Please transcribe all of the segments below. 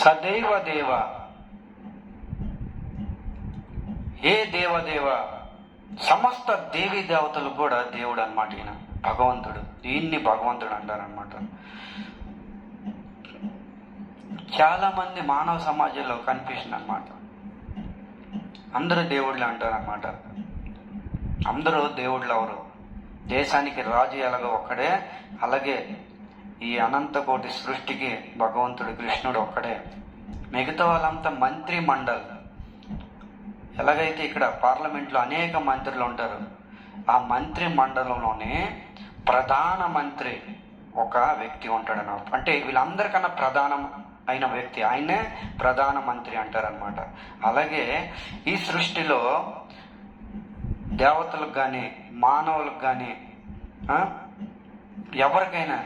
సదైవ దేవ, హే దేవదేవ. సమస్త దేవీ దేవతలు కూడా దేవుడు అన్నమాట. ఈయన భగవంతుడు, దీన్ని భగవంతుడు అంటారనమాట. చాలా మంది మానవ సమాజంలో కన్ఫ్యూషన్ అనమాట. అందరూ దేవుళ్ళు అంటారనమాట. అందరూ దేవుళ్ళు ఎవరు? దేశానికి రాజు ఎలాగో ఒక్కడే, అలాగే ఈ అనంతకోటి సృష్టికి భగవంతుడు కృష్ణుడు ఒక్కడే. మిగతా వాళ్ళంతా మంత్రి మండల్. ఎలాగైతే ఇక్కడ పార్లమెంట్లో అనేక మంత్రులు ఉంటారు, ఆ మంత్రి మండలంలోనే ప్రధాన మంత్రి ఒక వ్యక్తి ఉంటాడు అన్నమాట. అంటే వీళ్ళందరికన్నా ప్రధానం అయిన వ్యక్తి ఆయనే ప్రధాన మంత్రి అంటారనమాట. అలాగే ఈ సృష్టిలో దేవతలకు కానీ మానవులకు కానీ ఎవరికైనా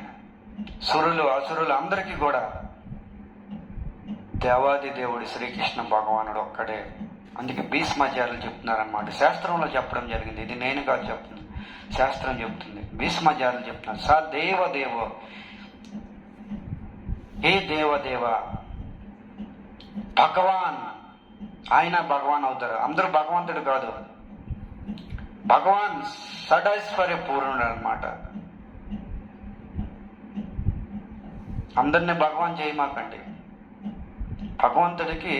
సురులు అసురులు అందరికీ కూడా దేవాది దేవుడి శ్రీకృష్ణ భగవానుడు ఒక్కడే. అందుకే భీష్మాచార్యులు చెప్తున్నారనమాట. శాస్త్రంలో చెప్పడం జరిగింది, ఇది నేను కాదు చెప్తుంది, శాస్త్రం చెప్తుంది. భీష్మాచార్యులు చెప్తున్నారు, స దేవదేవో, హే దేవదేవ. భగవాన్, ఆయన భగవాన్ అవుతారు. అందరూ భగవంతుడు కాదు, భగవాన్ షడైశ్వర్య పూర్ణుడు అనమాట. అందరినీ భగవాన్ చేయమాకండి. భగవంతుడికి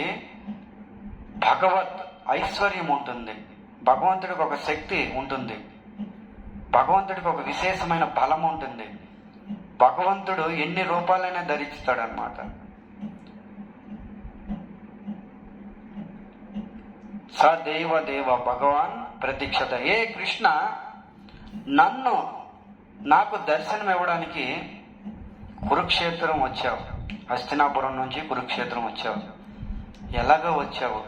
భగవత్ ఐశ్వర్యం ఉంటుంది, భగవంతుడికి ఒక శక్తి ఉంటుంది, భగవంతుడికి ఒక విశేషమైన బలం ఉంటుంది. భగవంతుడు ఎన్ని రూపాలైనా ధరిస్తాడనమాట. స దేవ దేవ భగవాన్ ప్రతీక్షత. ఏ కృష్ణ, నాకు దర్శనం ఇవ్వడానికి కురుక్షేత్రం వచ్చావు, హస్తినాపురం నుంచి కురుక్షేత్రం వచ్చావు. ఎలాగో వచ్చావు?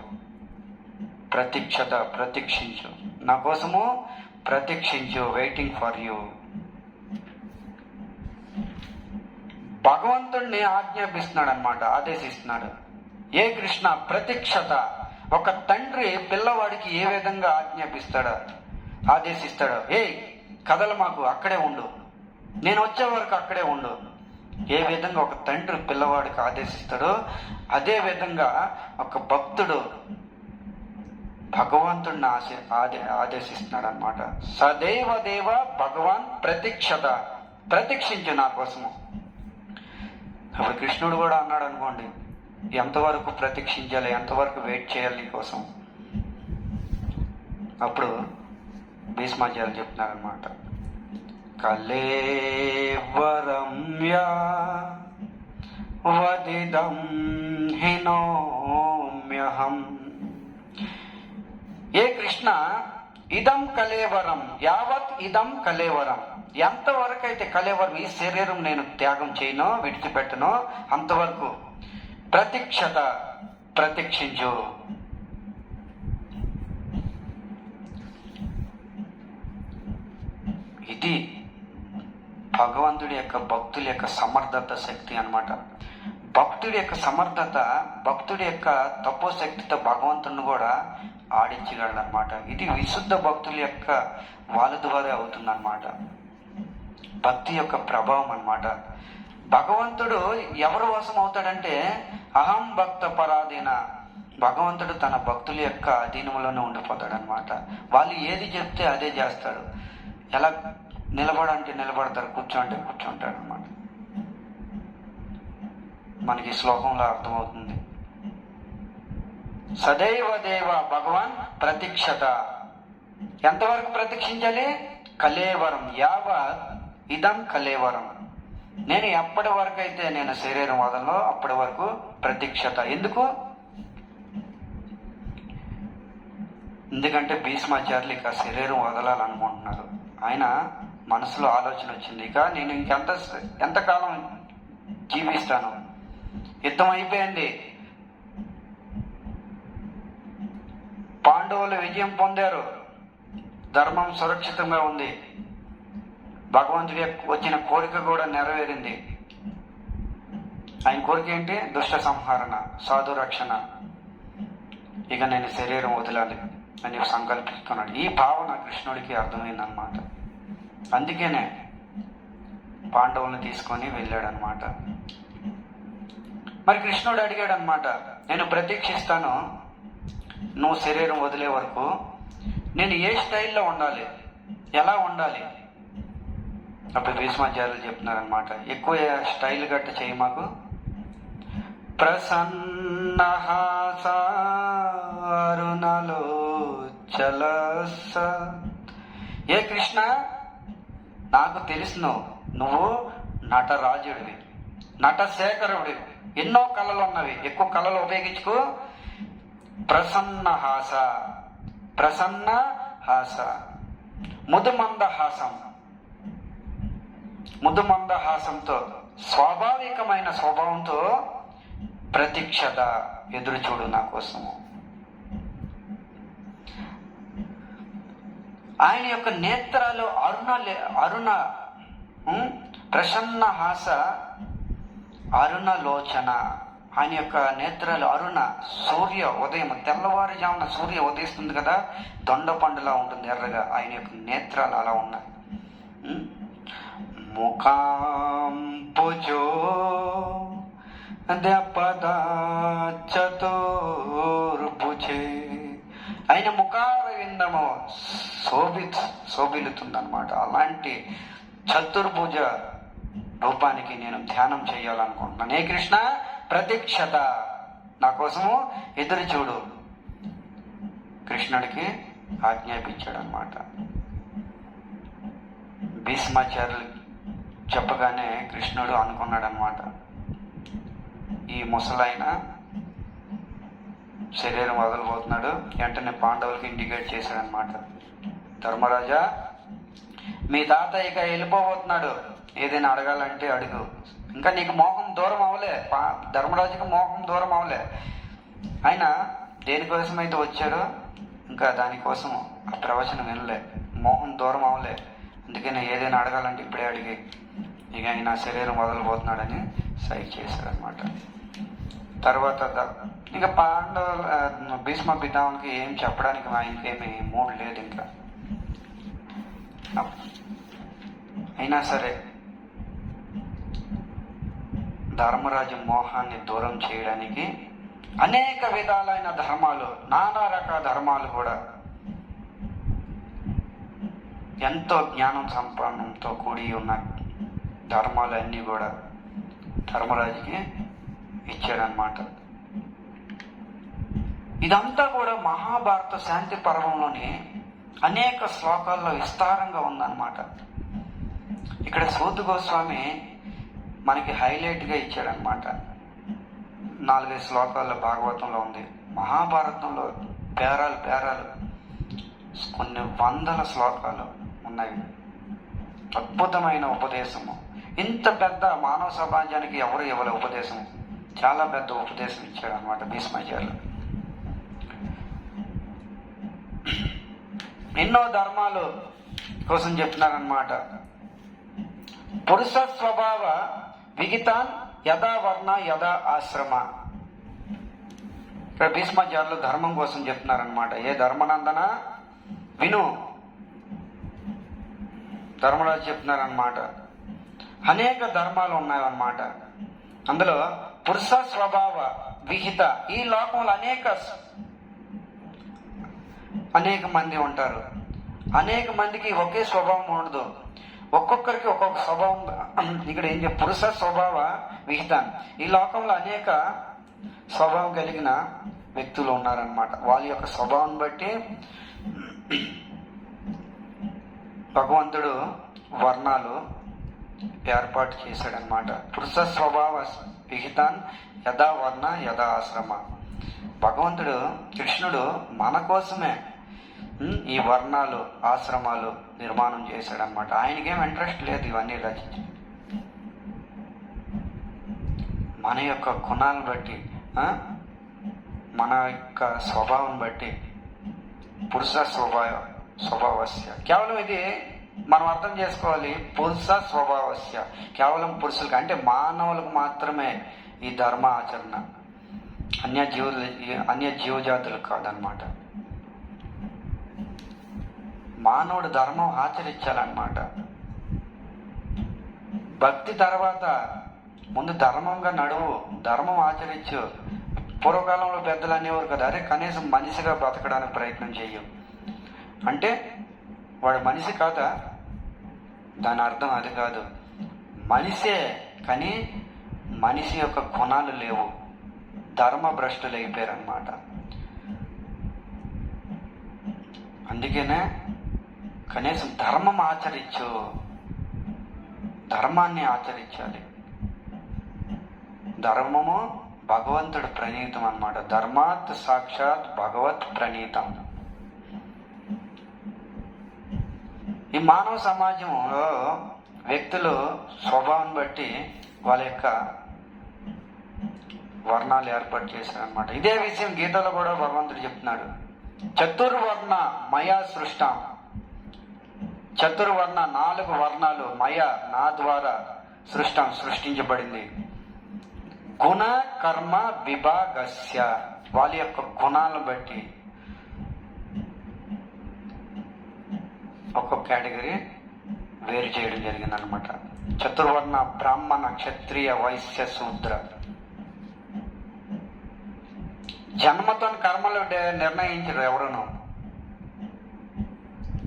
ప్రతీక్షత, ప్రతీక్షించు, నా కోసము ప్రతీక్షించు, వెయిటింగ్ ఫర్ యూ. భగవంతుడిని ఆజ్ఞాపిస్తున్నాడు అనమాట, ఆదేశిస్తున్నాడు. ఏ కృష్ణ ప్రతీక్షత. ఒక తండ్రి పిల్లవాడికి ఏ విధంగా ఆజ్ఞాపిస్తాడో, ఆదేశిస్తాడో, ఏ కథల మాకు అక్కడే ఉండు, నేను వచ్చే వరకు అక్కడే ఉండు. ఏ విధంగా ఒక తండ్రి పిల్లవాడికి ఆదేశిస్తాడో అదే విధంగా ఒక భక్తుడు భగవంతుడిని ఆదేశిస్తున్నాడు అనమాట. సదైవ దేవ భగవాన్ ప్రతీక్షత, ప్రతీక్షించు నా కోసము. అప్పుడు కృష్ణుడు కూడా అన్నాడు అనుకోండి, ఎంతవరకు ప్రతీక్షించాలి, ఎంతవరకు వెయిట్ చేయాలి నీ కోసం. అప్పుడు భీష్మాచార్యులు చెప్తున్నారనమాట, కలేవరమ్యా వదిదం హినోమ్యహం. ఏ కృష్ణ, ఇదం కలేవరం, యావత్ ఇదం కలేవరం. ఎంతవరకు అయితే కలేవరం, ఈ శరీరం నేను త్యాగం చేయనో, విడిచిపెట్టనో అంతవరకు ప్రతీక్షత, ప్రతీక్షించు. ఇది భగవంతుడి యొక్క భక్తుల యొక్క సమర్థత, శక్తి అన్నమాట. భక్తుడి యొక్క సమర్థత, భక్తుడి యొక్క తపోశక్తితో భగవంతుడిని కూడా ఆడించగలడు అనమాట. ఇది విశుద్ధ భక్తుల యొక్క వాళ్ళ ద్వారా అవుతుందన్నమాట, భక్తి యొక్క ప్రభావం అన్నమాట. భగవంతుడు ఎవరి వశం అవుతాడంటే అహం భక్త పరాధీన. భగవంతుడు తన భక్తుల యొక్క అధీనంలోనే ఉండిపోతాడు అనమాట. వాళ్ళు ఏది చెప్తే అదే చేస్తాడు. ఎలా నిలబడంటే నిలబడతారు, కూర్చోంటే కూర్చుంటాడు అనమాట. మనకి శ్లోకంలో అర్థమవుతుంది. సదైవ దేవ భగవాన్ ప్రతీక్షత. ఎంతవరకు ప్రతీక్షించాలి? కలేవరం, యావత్ ఇదం కలేవరం. నేను ఎప్పటి వరకు అయితే నేను శరీరం వదలలో అప్పటి వరకు ప్రతీక్షత. ఎందుకు? ఎందుకంటే భీష్మాచార్యులు ఇక శరీరం వదలాలనుకుంటున్నారు. ఆయన మనసులో ఆలోచన వచ్చింది, ఇక నేను ఎంతకాలం జీవిస్తాను, యుద్ధం అయిపోయింది, పాండవులు విజయం పొందారు, ధర్మం సురక్షితంగా ఉంది, భగవంతుడి వచ్చిన కోరిక కూడా నెరవేరింది. ఆయన కోరిక ఏంటి? దుష్ట సంహరణ, సాధు రక్షణ. ఇక నేను శరీరం వదలాలి అని సంకల్పిస్తున్నాడు. ఈ భావన కృష్ణుడికి అర్థమైందనమాట. అందుకనే పాండవులను తీసుకొని వెళ్ళాడు అనమాట. మరి కృష్ణుడు అడిగాడు అనమాట, నేను ప్రతీక్షిస్తాను నువ్వు శరీరం వదిలే వరకు, నేను ఏ స్టైల్లో ఉండాలి, ఎలా ఉండాలి? అప్పుడు భీష్మాచార్యులు చెప్తున్నారనమాట, ఎక్కువ స్టైల్ గట్ట చేయి మాకు. ప్రసన్నహాసారుణలో చలస. ఏ కృష్ణ, నాకు తెలుసు నువ్వు నటరాజుడివి, నటశేఖరుడివి, ఎన్నో కళలు ఉన్నవి, ఎక్కువ కళలు ఉపయోగించుకో. ప్రసన్నహాస, ప్రసన్న హాస, ముదుమందహాసం, ముదుమందహాసంతో, స్వాభావికమైన స్వభావంతో ప్రతీక్షత, ఎదురు చూడు నా కోసము. ఆయన యొక్క నేత్రాలు అరుణ ప్రసన్న హాస అరుణలోచన. ఆయన యొక్క నేత్రాలు అరుణ, సూర్య ఉదయం, తెల్లవారుజామున సూర్య ఉదయిస్తుంది కదా, దొండ పండులా ఉంటుంది ఎర్రగా, ఆయన యొక్క నేత్రాలు అలా ఉన్నాయి. ముఖాంపుజో దపద చతుర్భుజే. ఆయన ముఖార విందము శోభిలుతుందన్నమాట. అలాంటి చతుర్భుజ రూపానికి నేను ధ్యానం చేయాలనుకుంటున్నాను. ఏ కృష్ణ, ప్రతీక్షత, నా కోసము ఎదురు చూడు. కృష్ణుడికి ఆజ్ఞాపించాడు అనమాట. భీష్మాచార్యులు చెప్పగానే కృష్ణుడు అనుకున్నాడు అనమాట, ఈ ముసలాయన శరీరం వదలబోతున్నాడు. వెంటనే పాండవులకి ఇండికేట్ చేశాడనమాట, ధర్మరాజా మీ తాత ఇక వెళ్ళిపోబోతున్నాడు, ఏదైనా అడగాలంటే అడుగు. ఇంకా నీకు మోహం దూరం అవలే, ధర్మరాజుకి మోహం దూరం అవలే. ఆయన దేనికోసం అయితే వచ్చాడో ఇంకా దానికోసం ఆ ప్రవచనం వినలే, మోహం దూరం అవలే. అందుకని ఏదైనా అడగాలంటే ఇప్పుడే అడిగి, ఇక ఆయన శరీరం వదలబోతున్నాడని సైడ్ చేశాడనమాట. తర్వాత ఇంకా భీష్మ పితామహునికి ఏం చెప్పడానికి ఆయనకి ఏమి మూడ్ లేదు ఇంకా. అయినా సరే ధర్మరాజు మోహాన్ని దూరం చేయడానికి అనేక విధాలైన ధర్మాలు, నానా రకాల ధర్మాలు కూడా, ఎంతో జ్ఞానం సంపన్నంతో కూడి ఉన్న ధర్మాలు అన్నీ కూడా ధర్మరాజుకి ఇచ్చాడనమాట. ఇదంతా కూడా మహాభారత శాంతి పర్వంలోని అనేక శ్లోకాల్లో విస్తారంగా ఉందన్నమాట. ఇక్కడ సూత గోస్వామి మనకి హైలైట్గా ఇచ్చాడనమాట. 4-5 శ్లోకాల్లో భాగవతంలో ఉంది. మహాభారతంలో పేరాలు కొన్ని వందల శ్లోకాలు ఉన్నాయి. అద్భుతమైన ఉపదేశము. ఇంత పెద్ద మానవ సమాజానికి ఎవరు ఇవ్వలే ఉపదేశం. చాలా పెద్ద ఉపదేశం ఇచ్చాడు అనమాట భీష్మాచార్యులు. ఎన్నో ధర్మాలు కోసం చెప్తున్నారనమాట. పురుష స్వభావ విహితాన్ యథా వర్ణ యథా ఆశ్రమ. ఇక్కడ భీష్మాచార్యులు ధర్మం కోసం చెప్తున్నారనమాట. ఏ ధర్మనందన విను, ధర్మరాజు చెప్తున్నారనమాట. అనేక ధర్మాలు ఉన్నాయన్నమాట. అందులో పురుష స్వభావ విహిత, ఈ లోకంలో అనేక మంది ఉంటారు. అనేక మందికి ఒకే స్వభావం ఉండదు, ఒక్కొక్కరికి ఒక్కొక్క స్వభావం. ఇక్కడ ఏం చెప్పి పురుష స్వభావ విహితాన్, ఈ లోకంలో అనేక స్వభావం కలిగిన వ్యక్తులు ఉన్నారనమాట. వాళ్ళ యొక్క స్వభావం బట్టి భగవంతుడు వర్ణాలు ఏర్పాటు చేశాడనమాట. పురుష స్వభావ విహితాన్ యథా వర్ణ యథా ఆశ్రమ. భగవంతుడు కృష్ణుడు మన కోసమే ఈ వర్ణాలు ఆశ్రమాలు నిర్మాణం చేశాడనమాట. ఆయనకేం ఇంట్రెస్ట్ లేదు ఇవన్నీ రచించి. మన యొక్క గుణాలను బట్టి, మన యొక్క స్వభావం బట్టి పురుష స్వభావస్య, కేవలం ఇది మనం అర్థం చేసుకోవాలి. పురుష స్వభావస్య కేవలం పురుషులకు, అంటే మానవులకు మాత్రమే ఈ ధర్మ ఆచరణ, అన్య జీవజాతులకు కాదనమాట. మానవుడు ధర్మం ఆచరించాలన్నమాట. భక్తి తర్వాత ముందు ధర్మంగా నడువు, ధర్మం ఆచరించు. పూర్వకాలంలో పెద్దలు అనేవారు కదా, అరే కనీసం మనిషిగా బ్రతకడానికి ప్రయత్నం చెయ్యు అంటే వాడు మనిషి కాదా? దాని అర్థం అది కాదు. మనిషే కానీ మనిషి యొక్క గుణాలు లేవు, ధర్మ భ్రష్టులు అయిపోయారనమాట. అందుకనే కనీసం ధర్మం ఆచరించు, ధర్మాన్ని ఆచరించాలి. ధర్మము భగవంతుడు ప్రణీతం అన్నమాట. ధర్మాత్ సాక్షాత్ భగవత్ ప్రణీతం. ఈ మానవ సమాజంలో వ్యక్తులు స్వభావం బట్టి వాళ్ళ యొక్క వర్ణాలు ఏర్పాటు చేశారనమాట. ఇదే విషయం గీతలో కూడా భగవంతుడు చెప్తున్నాడు. చతుర్వర్ణ మయా సృష్టం. చతుర్వర్ణ 4 వర్ణాలు మయ నా ద్వారా సృష్టించబడింది. గుణ కర్మ విభాగస్య. వాళ్ళ యొక్క గుణాలను బట్టి ఒక్కొక్క కేటగిరీ వేరు చేయడం జరిగిందనమాట. చతుర్వర్ణ బ్రాహ్మణ క్షత్రియ వైశ్య శూద్ర. జన్మతో కర్మలు నిర్ణయించరు ఎవరును.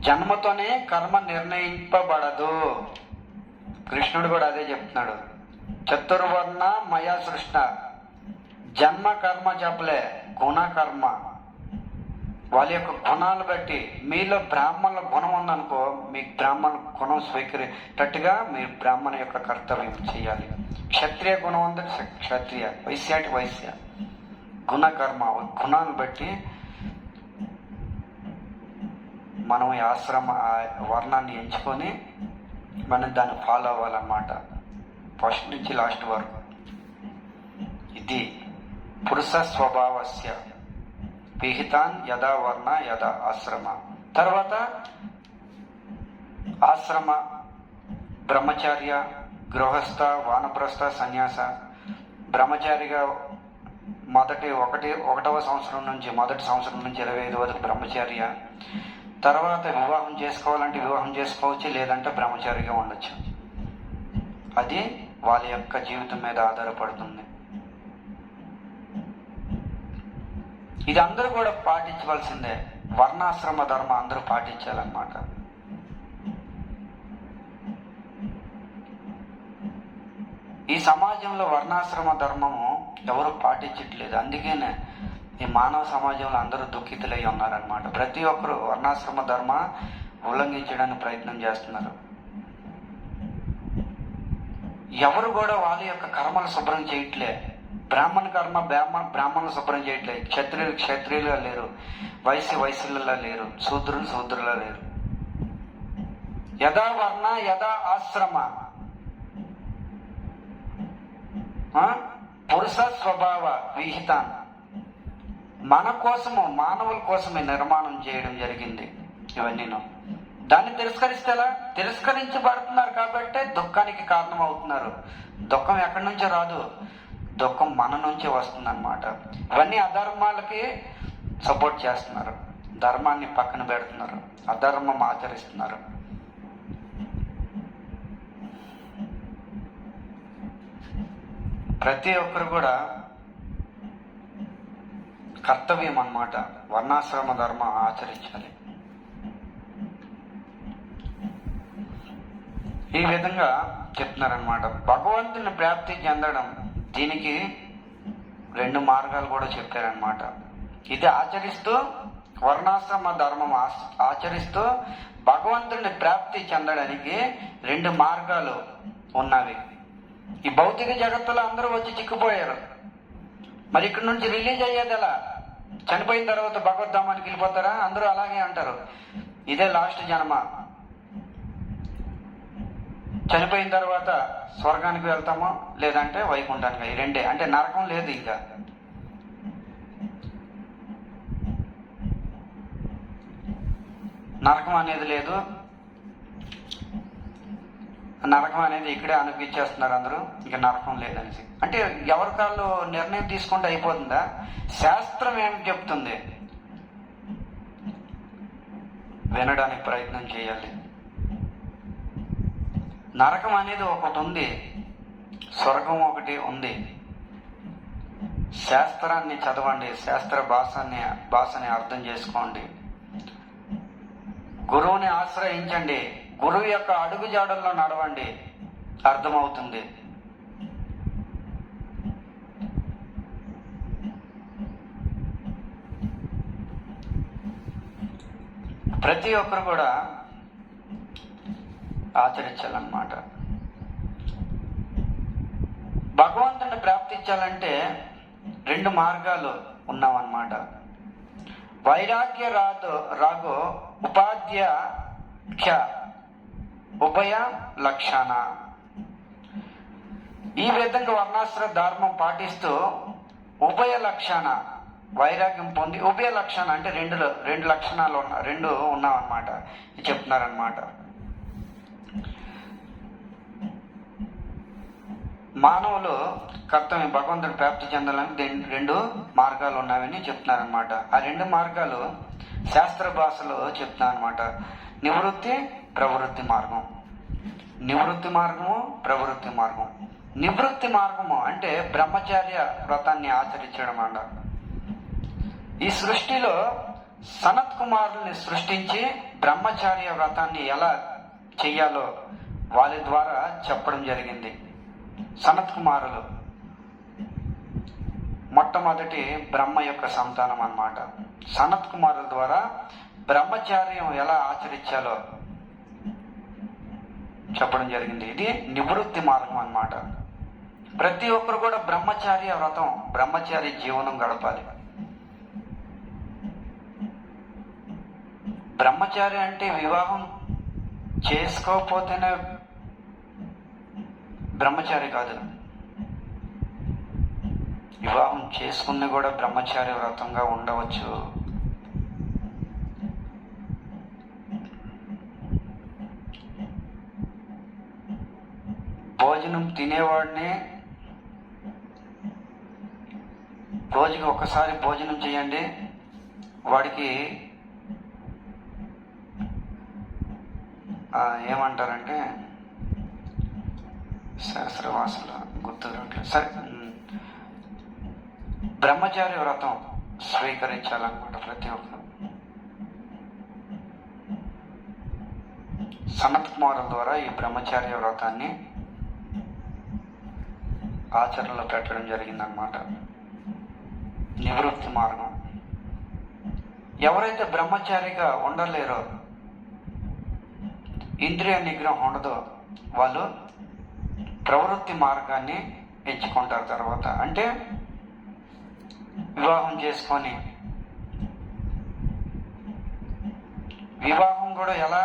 జన్మతోనే కర్మ నిర్ణయింపబడదు. కృష్ణుడు కూడా అదే చెప్తున్నాడు. చతుర్వర్ణ మయా సృష్ట. జన్మ కర్మ చెప్పలే, గుణ కర్మ. వాళ్ళ యొక్క గుణాలు బట్టి మీలో బ్రాహ్మణుల గుణం ఉందనుకో, మీకు బ్రాహ్మణ గుణం స్వీకరించేటట్టుగా మీరు బ్రాహ్మణ యొక్క కర్తవ్యం చేయాలి. క్షత్రియ గుణం ఉంది, క్షత్రియ. వైశ్యాటి వైశ్య. గుణకర్మ గుణాలను బట్టి మనం ఈ ఆశ్రమ వర్ణాన్ని ఎంచుకొని మనం దాన్ని ఫాలో అవ్వాలన్నమాట, ఫస్ట్ నుంచి లాస్ట్ వరకు. ఇది పురుష స్వభావస్య విహితాన్ యథా వర్ణ యథా ఆశ్రమ. తర్వాత ఆశ్రమ, బ్రహ్మచార్య, గృహస్థ, వానప్రస్థ, సన్యాస. బ్రహ్మచారిగా ఒకటవ సంవత్సరం నుంచి, మొదటి సంవత్సరం నుంచి 25 వరకు బ్రహ్మచార్య. తర్వాత వివాహం చేసుకోవాలంటే వివాహం చేసుకోవచ్చు, లేదంటే బ్రహ్మచారిగా ఉండొచ్చు. అది వాళ్ళ యొక్క జీవితం మీద ఆధారపడుతుంది. ఇది అందరూ కూడా పాటించవలసిందే. వర్ణాశ్రమ ధర్మ అందరూ పాటించాలన్నమాట. ఈ సమాజంలో వర్ణాశ్రమ ధర్మము ఎవరు పాటించట్లేదు. అందుకనే ఈ మానవ సమాజంలో అందరూ దుఃఖితులై ఉన్నారనమాట. ప్రతి ఒక్కరు వర్ణాశ్రమ ధర్మ ఉల్లంఘించడానికి ప్రయత్నం చేస్తున్నారు. ఎవరు కూడా వాళ్ళ యొక్క కర్మలు శుభ్రం చేయట్లే. బ్రాహ్మణ కర్మ బ్రాహ్మణులు శుభ్రం చేయట్లే. క్షత్రియులుగా లేరు, వైశ్యులలో లేరు, శూద్రులా లేరు. యథా వర్ణ యథా ఆశ్రమ. పురుష స్వభావ విహితాన్. మన కోసము, మానవుల కోసమే నిర్మాణం చేయడం జరిగింది ఇవన్నీను. దాన్ని తిరస్కరిస్తే ఎలా? తిరస్కరించబడుతున్నారు కాబట్టే దుఃఖానికి కారణం అవుతున్నారు. దుఃఖం ఎక్కడి నుంచో రాదు, దుఃఖం మన నుంచే వస్తుందన్నమాట. ఇవన్నీ అధర్మాలకి సపోర్ట్ చేస్తున్నారు, ధర్మాన్ని పక్కన పెడుతున్నారు, అధర్మం ఆచరిస్తున్నారు. ప్రతి ఒక్కరు కూడా కర్తవ్యం అన్నమాట, వర్ణాశ్రమ ధర్మం ఆచరించాలి. ఈ విధంగా చెప్తున్నారనమాట. భగవంతుని ప్రాప్తి చెందడం, దీనికి 2 మార్గాలు కూడా చెప్పారనమాట. ఇది ఆచరిస్తూ, వర్ణాశ్రమ ధర్మం ఆచరిస్తూ భగవంతుని ప్రాప్తి చెందడానికి 2 మార్గాలు ఉన్నవి. ఈ భౌతిక జగత్తులో అందరూ వచ్చి చిక్కుపోయారు. మరి ఇక్కడ నుంచి రిలీజ్ అయ్యేది ఎలా? చనిపోయిన తర్వాత భగవద్ధామానికి వెళ్ళిపోతారా? అందరూ అలాగే అంటారు, ఇదే లాస్ట్ జన్మ. చనిపోయిన తర్వాత స్వర్గానికి వెళ్తామో లేదంటే వైకుంఠానికి. ఈ 2, అంటే నరకం లేదు. ఇంకా నరకం అనేది లేదు. నరకం అనేది ఇక్కడే అనిపించేస్తున్నారు అందరూ, ఇంకా నరకం లేదనేసి. అంటే ఎవరి కాళ్ళు నిర్ణయం తీసుకుంటే అయిపోతుందా? శాస్త్రం ఏమి చెప్తుంది వినడానికి ప్రయత్నం చేయాలి. నరకం అనేది ఒకటి ఉంది, స్వర్గం ఒకటి ఉంది. శాస్త్రాన్ని చదవండి, శాస్త్ర భాషని అర్థం చేసుకోండి, గురువుని ఆశ్రయించండి, గురువు యొక్క అడుగుజాడల్లో నడవండి, అర్థమవుతుంది. ప్రతి ఒక్కరు కూడా ఆచరించాలన్నమాట. భగవంతుని ప్రాప్తించాలంటే 2 మార్గాలు ఉన్నామన్నమాట. వైరాగ్య రాగో ఉపాధ్యాఖ్య ఉభయ లక్షణ. ఈ విధంగా వర్ణాశ్ర ధర్మం పాటిస్తూ ఉభయ లక్షణ వైరాగ్యం పొంది, ఉభయ లక్షణ అంటే రెండు లక్షణాలు రెండు ఉన్నామన్నమాట చెప్తున్నారన్నమాట. మానవులు కర్తవ్యం భగవంతుడు ప్రాప్తి చెందాలని 2 మార్గాలు ఉన్నాయని చెప్తున్నారనమాట. ఆ 2 మార్గాలు శాస్త్ర భాషలో చెప్తున్నారనమాట. నివృత్తి, ప్రవృత్తి మార్గం. నివృత్తి మార్గము, ప్రవృత్తి మార్గం. నివృత్తి మార్గము అంటే బ్రహ్మచర్య వ్రతాన్ని ఆచరించడం అన్న. ఈ సృష్టిలో సనత్ కుమారుల్ని సృష్టించి బ్రహ్మచార్య వ్రతాన్ని ఎలా చెయ్యాలో వాళ్ళ ద్వారా చెప్పడం జరిగింది. సనత్ కుమారులు మొట్టమొదటి బ్రహ్మ యొక్క సంతానం అన్నమాట. సనత్ కుమారుల ద్వారా బ్రహ్మచార్యం ఎలా ఆచరించాలో చెప్పడం జరిగింది. ఇది నివృత్తి మార్గం అన్నమాట. ప్రతి ఒక్కరు కూడా బ్రహ్మచార్య వ్రతం, బ్రహ్మచారి జీవనం గడపాలి. బ్రహ్మచారి అంటే వివాహం చేసుకోకపోతేనే బ్రహ్మచారి కాదు, వివాహం చేసుకుని కూడా బ్రహ్మచారి వ్రతంగా ఉండవచ్చు. భోజనం తినేవాడిని రోజుకి ఒకసారి భోజనం చేయండి, వాడికి ఏమంటారంటే శాస్త్రవాసులు గుర్తురావట్లేదు. సరే, బ్రహ్మచారి వ్రతం స్వీకరించాలన్నమాట ప్రతి ఒక్కరు. సనత్ కుమారుల ద్వారా ఈ బ్రహ్మచార్య వ్రతాన్ని ఆచరణలో పెట్టడం జరిగిందనమాట. నివృత్తి మార్గం. ఎవరైతే బ్రహ్మచారిగా ఉండలేరో, ఇంద్రియ నిగ్రహం ఉండదో, వాళ్ళు ప్రవృత్తి మార్గాన్ని ఎంచుకుంటారు. తర్వాత అంటే వివాహం చేసుకొని, వివాహం కూడా ఎలా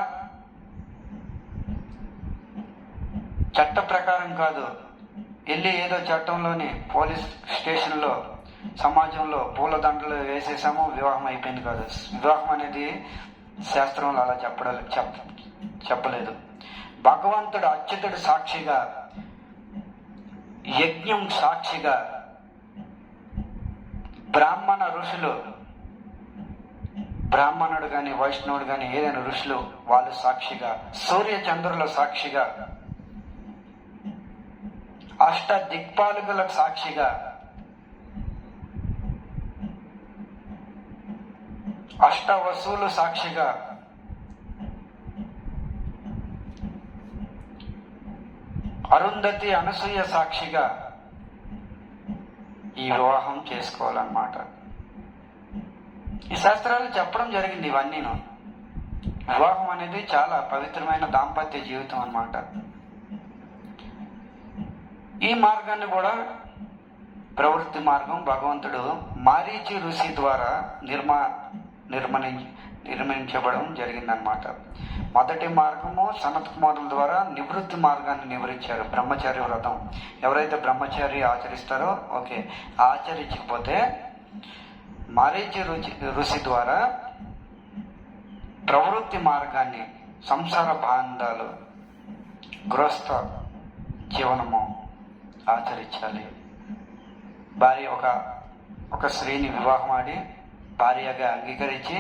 చట్ట ప్రకారం కాదు, వెళ్ళి ఏదో చట్టంలోని పోలీస్ స్టేషన్లో సమాజంలో పూలదండలు వేసేసాము వివాహం అయిపోయింది కాదు. వివాహం అనేది శాస్త్రంలో అలా చెప్పలేదు. భగవంతుడు అచ్యుతుడు సాక్షిగా, యజ్ఞం సాక్షిగా, బ్రాహ్మణ ఋషులు, బ్రాహ్మణుడు కానీ వైష్ణవుడు కానీ ఏదైనా ఋషులు వాళ్ళు సాక్షిగా, సూర్య చంద్రుల సాక్షిగా, అష్ట దిక్పాలకులకు సాక్షిగా, అష్ట వసువులు సాక్షిగా, అరుంధతి అనసూయ సాక్షిగా ఈ వివాహం చేసుకోవాలన్నమాట. ఈ శాస్త్రాలు చెప్పడం జరిగింది. ఇవన్నీను వివాహం అనేది చాలా పవిత్రమైన దాంపత్య జీవితం అన్నమాట. ఈ మార్గాన్ని కూడా ప్రవృత్తి మార్గం భగవంతుడు మారీచి ఋషి ద్వారా నిర్మించబడడం జరిగిందనమాట. మొదటి మార్గము సనత్ కుమారుల ద్వారా నివృత్తి మార్గాన్ని నివరించారు. బ్రహ్మచారి వ్రతం ఎవరైతే బ్రహ్మచారి ఆచరిస్తారో ఓకే, ఆచరించకపోతే మారీచి ఋషి ద్వారా ప్రవృత్తి మార్గాన్ని, సంసార బాంధాలు, గృహస్థ జీవనము ఆచరించాలి. భార్య ఒక స్త్రీని వివాహం ఆడి భార్యగా అంగీకరించి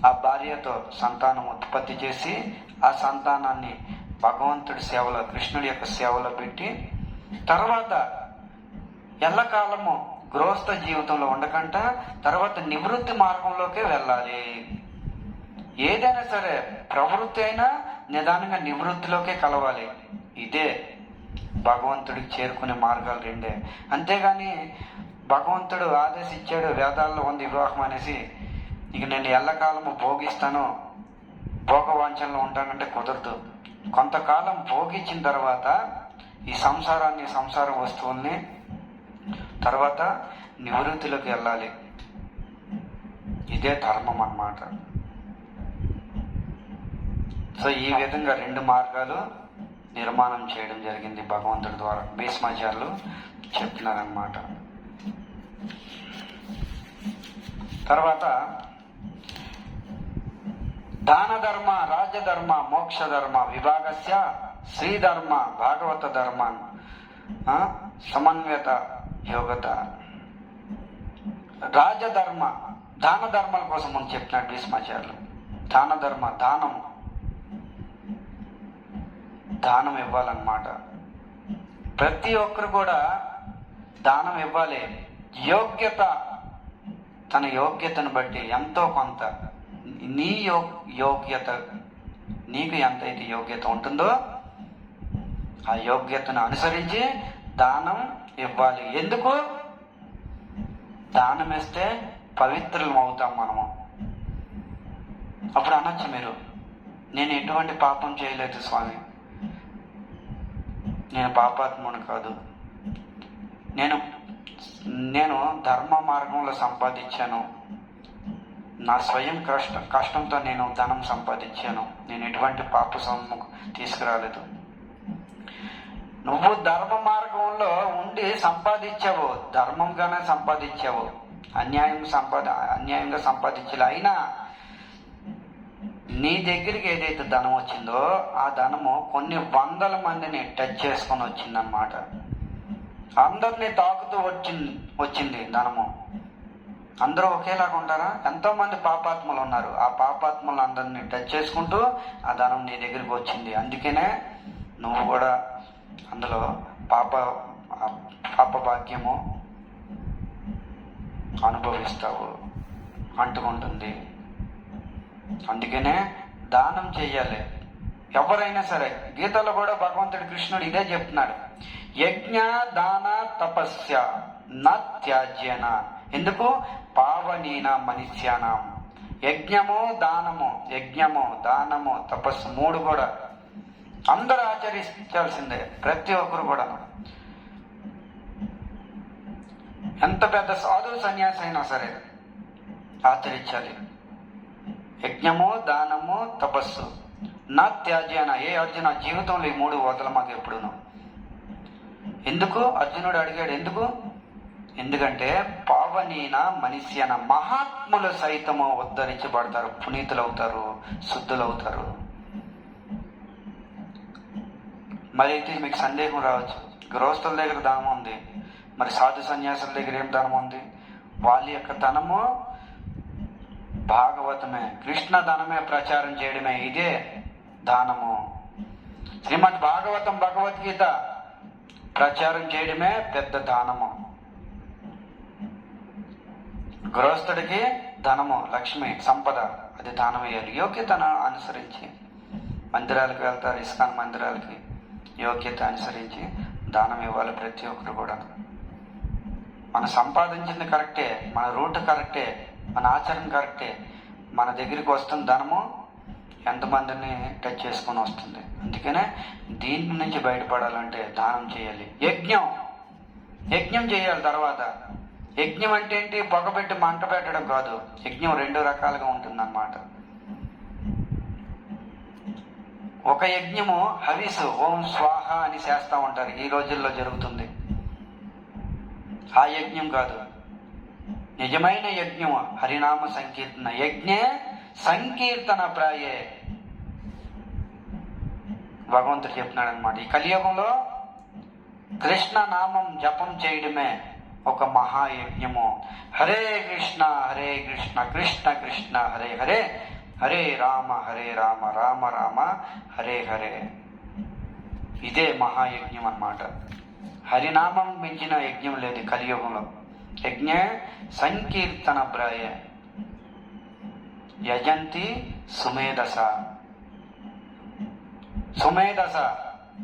ఆ భార్యతో సంతానం ఉత్పత్తి చేసి ఆ సంతానాన్ని భగవంతుడి సేవలో, కృష్ణుడి యొక్క సేవలో పెట్టి తర్వాత ఎల్లకాలము గృహస్థ జీవితంలో ఉండకంట తర్వాత నివృత్తి మార్గంలోకే వెళ్ళాలి. ఏదైనా సరే ప్రవృత్తి అయినా నిదానంగా నివృత్తిలోకే కలవాలి. ఇదే భగవంతుడికి చేరుకునే మార్గాలు రెండే. అంతేగాని భగవంతుడు ఆదేశించాడు వేదాల్లో ఉంది వివాహం అనేసి ఇక నేను ఎల్లకాలము భోగిస్తాను భోగవాంఛనలో ఉంటానంటే కుదరదు. కొంతకాలం భోగించిన తర్వాత ఈ సంసారాన్ని సంసార వస్తువుల్ని తర్వాత నివృత్తిలోకి వెళ్ళాలి. ఇదే ధర్మం అన్నమాట. సో ఈ విధంగా 2 మార్గాలు నిర్మాణం చేయడం జరిగింది భగవంతుడి ద్వారా. భీష్మాచార్యులు చెప్తున్నారన్నమాట. తర్వాత దాన ధర్మ రాజధర్మ మోక్ష ధర్మ విభాగస్య శ్రీధర్మ భాగవత ధర్మ సమన్వయత యోగత. రాజధర్మ దాన ధర్మాల కోసం మనం చెప్తున్నాడు భీష్మాచార్యులు. దాన ధర్మ దానం ఇవ్వాలన్నమాట. ప్రతి ఒక్కరు కూడా దానం ఇవ్వాలి. యోగ్యత తన యోగ్యతను బట్టి ఎంతో కొంత నీ యోగ్యత నీకు ఎంతైతే యోగ్యత ఉంటుందో ఆ యోగ్యతను అనుసరించి దానం ఇవ్వాలి. ఎందుకు? దానం ఇస్తే పవిత్రులం అవుతాం మనము. అప్పుడు అనొచ్చు మీరు, నేను ఎటువంటి పాపం చేయలేదు స్వామి, నేను పాపాత్ముని కాదు, నేను ధర్మ మార్గంలో సంపాదించాను, నా స్వయం కష్టంతో నేను ధనం సంపాదించాను, నేను ఎటువంటి పాప సొమ్ము తీసుకురాలేదు. నువ్వు ధర్మ మార్గంలో ఉండి సంపాదించావు, ధర్మంగానే సంపాదించావు, అన్యాయంగా సంపాదించలే. అయినా నీ దగ్గరికి ఏదైతే ధనం వచ్చిందో ఆ ధనము కొన్ని 100 మందిని టచ్ చేసుకొని వచ్చిందన్నమాట. అందరినీ తాకుతూ వచ్చింది ధనము. అందరూ ఒకేలాగా ఉంటారా? ఎంతో మంది పాపాత్మలు ఉన్నారు. ఆ పాపాత్మలు అందరినీ టచ్ చేసుకుంటూ ఆ ధనం నీ దగ్గరికి వచ్చింది. అందుకనే నువ్వు కూడా అందులో పాప భాగ్యము అనుభవిస్తావు, అంటుకుంటుంది. అందుకనే దానం చెయ్యాలి ఎవరైనా సరే. గీతలో కూడా భగవంతుడు కృష్ణుడు ఇదే చెప్తున్నాడు, యజ్ఞ దాన తపస్య న త్యాజ్యన. ఎందుకు? పావనీన మనుష్యానం. యజ్ఞము దానము తపస్సు 3 కూడా అందరూ ఆచరించాల్సిందే. ప్రతి ఒక్కరు కూడా ఎంత పెద్ద సాధువు సన్యాసి అయినా సరే ఆచరించాలి. యజ్ఞము దానము తపస్సు నా త్యాజ్యాన. ఏ అర్జున జీవితంలో ఈ 3 వదల మాకు ఎప్పుడును. ఎందుకు? అర్జునుడు అడిగాడు ఎందుకు? ఎందుకంటే పావనీన మనుష్యన, మహాత్ములు సైతము ఉద్ధరించబడతారు, పునీతులవుతారు, శుద్ధులవుతారు. మరి అయితే మీకు సందేహం రావచ్చు, గృహస్థుల దగ్గర దానం ఉంది, మరి సాధు సన్యాసుల దగ్గర ఏం దానం ఉంది? వాళ్ళ యొక్క ధనము భాగవతమే, కృష్ణ ధనమే ప్రచారం చేయడమే, ఇదే దానము. శ్రీమద్ భాగవతం భగవద్గీత ప్రచారం చేయడమే పెద్ద దానము. గృహస్థుడికి ధనము, లక్ష్మి, సంపద, అది దానం వేయాలి. యోగ్యతను అనుసరించి మందిరాలకు వెళ్తారు, ఇస్కాన్ మందిరాలకి యోగ్యత అనుసరించి దానం ఇవ్వాలి ప్రతి ఒక్కరు కూడా. మనం సంపాదించింది కరెక్టే, మన రూట్ కరెక్టే, మన ఆచరణ కరెక్టే, మన దగ్గరికి వస్తున్న ధనము ఎంతమందిని టచ్ చేసుకొని వస్తుంది. అందుకనే దీని నుంచి బయటపడాలంటే దానం చేయాలి. యజ్ఞం చేయాలి. తర్వాత యజ్ఞం అంటే ఏంటి? పొగబెట్టి మంట పెట్టడం కాదు. యజ్ఞం 2 రకాలుగా ఉంటుందన్నమాట. ఒక యజ్ఞము హవిసు, ఓం స్వాహ అని చేస్తూ ఉంటారు, ఈ రోజుల్లో జరుగుతుంది. ఆ యజ్ఞం కాదు. నిజమైన యజ్ఞం హరినామ సంకీర్తన. యజ్ఞే సంకీర్తన ప్రాయే భగవంతుడు చెప్తున్నాడు అనమాట. ఈ కలియుగంలో కృష్ణ నామం జపం చేయడమే ఒక మహాయజ్ఞము. హరే కృష్ణ కృష్ణ కృష్ణ హరే హరే, హరే రామ రామ రామ హరే హరే. ఇదే మహాయజ్ఞం అన్నమాట. హరినామం మించిన యజ్ఞం లేదు కలియుగంలో. యజ్ఞ సంకీర్తన బ్రాయ యజంతి సుమేధస. సుమేధస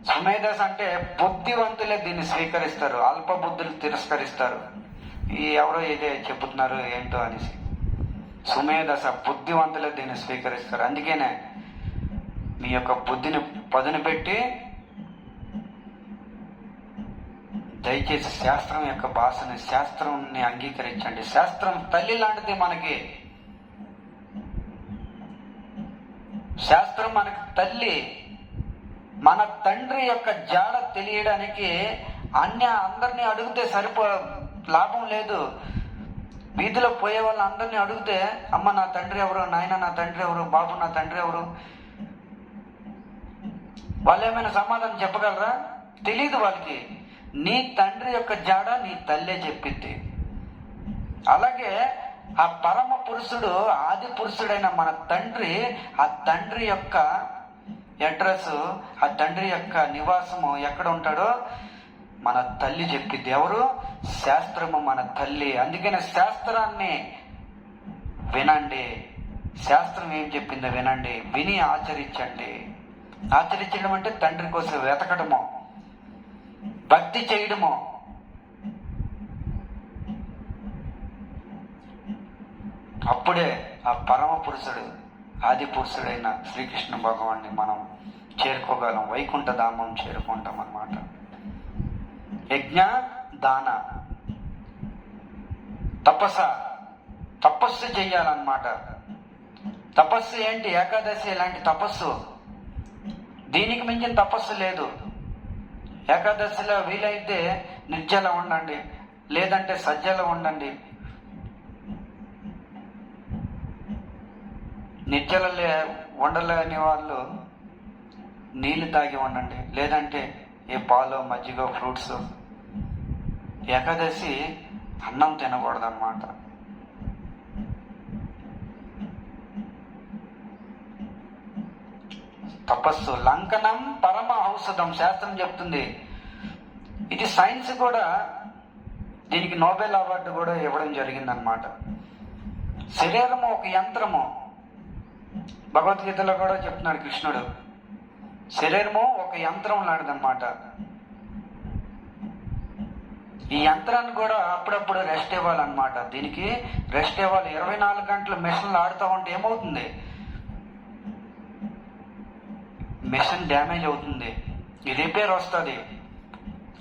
సుమేధస అంటే బుద్ధివంతులే దీన్ని స్వీకరిస్తారు, అల్ప బుద్ధులు తిరస్కరిస్తారు. ఈ ఎవరో ఇదే చెబుతున్నారు ఏంటో అనేసి. సుమేధస బుద్ధివంతులే దీన్ని స్వీకరిస్తారు. అందుకనే మీ యొక్క బుద్ధిని పదును పెట్టి దయచేసి శాస్త్రం యొక్క భాషని, శాస్త్రంని అంగీకరించండి. శాస్త్రం తల్లి లాంటిది మనకి. శాస్త్రం మనకి తల్లి. మన తండ్రి యొక్క జాడ తెలియడానికి అందరినీ అడిగితే లాభం లేదు. వీధిలో పోయే వాళ్ళందరినీ అడిగితే అమ్మ నా తండ్రి ఎవరు, నాయన నా తండ్రి ఎవరు, బాబు నా తండ్రి ఎవరు, వాళ్ళు ఏమైనా సమాధానం చెప్పగలరా? తెలీదు వాళ్ళకి. నీ తండ్రి యొక్క జాడ నీ తల్లే చెప్పిద్ది. అలాగే ఆ పరమ పురుషుడు, ఆది పురుషుడైన మన తండ్రి, ఆ తండ్రి యొక్క అడ్రస్, ఆ తండ్రి యొక్క నివాసము ఎక్కడ ఉంటాడో మన తల్లి చెప్పిద్ది. ఎవరు? శాస్త్రము మన తల్లి. అందుకనే శాస్త్రాన్ని వినండి. శాస్త్రం ఏం చెప్పిందో వినండి, విని ఆచరించండి. ఆచరించడం అంటే తండ్రి కోసం వెతకడము, భక్తి చేయడము. అప్పుడే ఆ పరమ పురుషుడు, ఆది పురుషుడైన శ్రీకృష్ణ భగవాన్ని మనం చేరుకోగలం, వైకుంఠ ధామం చేరుకుంటాం అన్నమాట. యజ్ఞ దాన తపస్సు చెయ్యాలన్నమాట. తపస్సు ఏంటి? ఏకాదశి ఇలాంటి తపస్సు. దీనికి మించిన తపస్సు లేదు. ఏకాదశిలో వీలైతే నిర్జల ఉండండి, లేదంటే సజ్జల ఉండండి. నిర్జల ఉండలేని వాళ్ళు నీళ్ళు తాగి ఉండండి, లేదంటే ఏ పాలు, మజ్జిగ, ఫ్రూట్స్. ఏకాదశి అన్నం తినకూడదు అన్నమాట. తపస్సు లంకనం పరమ ఔషధం శాస్త్రం చెప్తుంది. ఇది సైన్స్ కూడా దీనికి నోబెల్ అవార్డు కూడా ఇవ్వడం జరిగిందనమాట. శరీరము ఒక యంత్రము. భగవద్గీతలో కూడా చెప్తున్నాడు కృష్ణుడు, శరీరము ఒక యంత్రం లాంటిదన్నమాట. ఈ యంత్రాన్ని కూడా అప్పుడప్పుడు రెస్ట్ ఇవ్వాలన్నమాట. దీనికి రెస్ట్ ఇవ్వాలి. 24 గంటలు మిషన్లు ఆడుతూ ఉంటే ఏమవుతుంది? మిషన్ డ్యామేజ్ అవుతుంది, రిపేర్ వస్తుంది.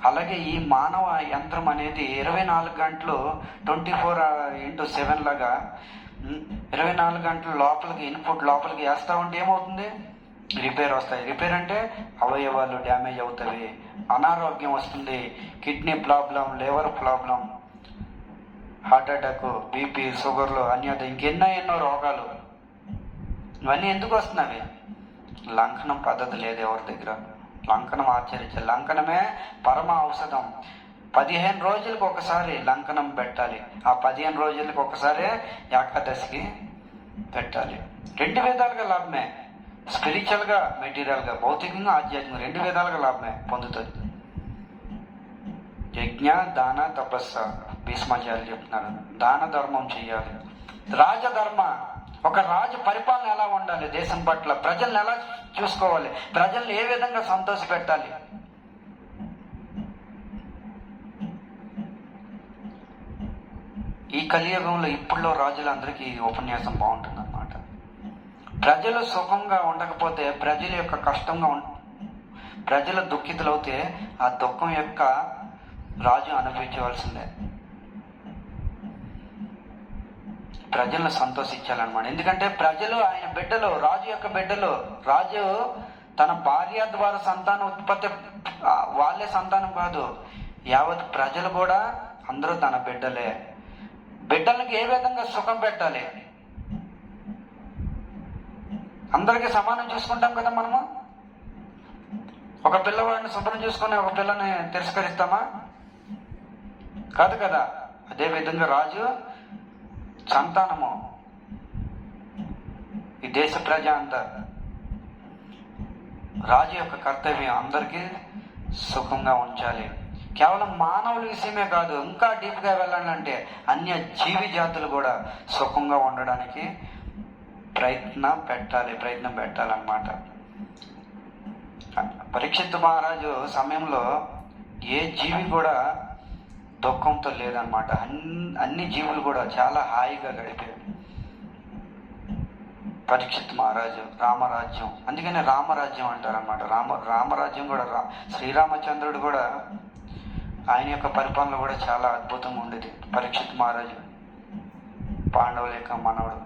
అలాగే ఈ మానవ యంత్రం అనేది 24 గంటలు 24x7 లాగా 24 గంటలు లోపలికి ఇన్పుట్ లోపలికి వేస్తూ ఉంటే ఏమవుతుంది? రిపేర్ వస్తాయి. రిపేర్ అంటే అవయవాలు డ్యామేజ్ అవుతాయి, అనారోగ్యం వస్తుంది, kidney problem, liver problem, heart attack, BP, షుగర్లు, అన్యత ఇంకెన్నో రోగాలు. ఇవన్నీ ఎందుకు వస్తున్నాయి? లంకనం పద్ధతి లేదు ఎవరి దగ్గర. లంకనం ఆచరించాలి. లంకనమే పరమ ఔషధం. 15 రోజులకు ఒకసారి లంకనం పెట్టాలి. ఆ 15 రోజులకు ఒకసారి ఏకాదశికి పెట్టాలి. 2 విధాలుగా లాభమే. స్పిరిచువల్గా, మెటీరియల్గా, భౌతికంగా, ఆధ్యాత్మికంగా 2 విధాలుగా లాభమే పొందుతుంది. యజ్ఞ దాన తపస్స భీష్మాచార్యులు చెప్తున్నారు. దాన ధర్మం చెయ్యాలి. రాజధర్మ, ఒక రాజు పరిపాలన ఎలా ఉండాలి, దేశం పట్ల ప్రజల్ని ఎలా చూసుకోవాలి, ప్రజల్ని ఏ విధంగా సంతోష పెట్టాలి. ఈ కలియుగంలో ఇప్పుడులో రాజులందరికీ ఈ ఉపన్యాసం బాగుంటుంది అన్నమాట. ప్రజలు సుఖంగా ఉండకపోతే, ప్రజల యొక్క కష్టంగా ప్రజలు దుఃఖితులవుతే ఆ దుఃఖం యొక్క రాజు అనుభవించవలసిందే. ప్రజలను సంతోషించాలన్నమాట. ఎందుకంటే ప్రజలు ఆయన బిడ్డలు, రాజు యొక్క బిడ్డలు. రాజు తన భార్య ద్వారా సంతానం ఉత్పత్తి, వాళ్ళే సంతానం కాదు, యావత్ ప్రజలు కూడా అందరూ తన బిడ్డలే. బిడ్డలకి ఏ విధంగా సుఖం పెట్టాలి? అందరికీ సమానం చూసుకుంటాం కదా మనము. ఒక పిల్లవాడిని శుభ్రం చూసుకొని ఒక పిల్లని తిరస్కరిస్తామా? కాదు కదా. అదే విధంగా రాజు సంతానము, ఈ దేశ ప్రజ అంతా, రాజు యొక్క కర్తవ్యం అందరికీ సుఖంగా ఉంచాలి. కేవలం మానవుల విషయమే కాదు, ఇంకా డీప్గా వెళ్ళాలంటే అన్య జీవి జాతులు కూడా సుఖంగా ఉండడానికి ప్రయత్నం పెట్టాలన్నమాట. పరీక్షిత్ మహారాజు సమయంలో ఏ జీవి కూడా దుఃఖంతో లేదన్నమాట. అన్ని జీవులు కూడా చాలా హాయిగా గడిపారు. పరీక్షిత్ మహారాజు రామరాజ్యం, అందుకనే రామరాజ్యం అంటారన్నమాట. రామరాజ్యం కూడా శ్రీరామచంద్రుడు కూడా ఆయన యొక్క పరిపాలన కూడా చాలా అద్భుతంగా ఉండేది. పరీక్షిత్ మహారాజు పాండవుల యొక్క మనవడు.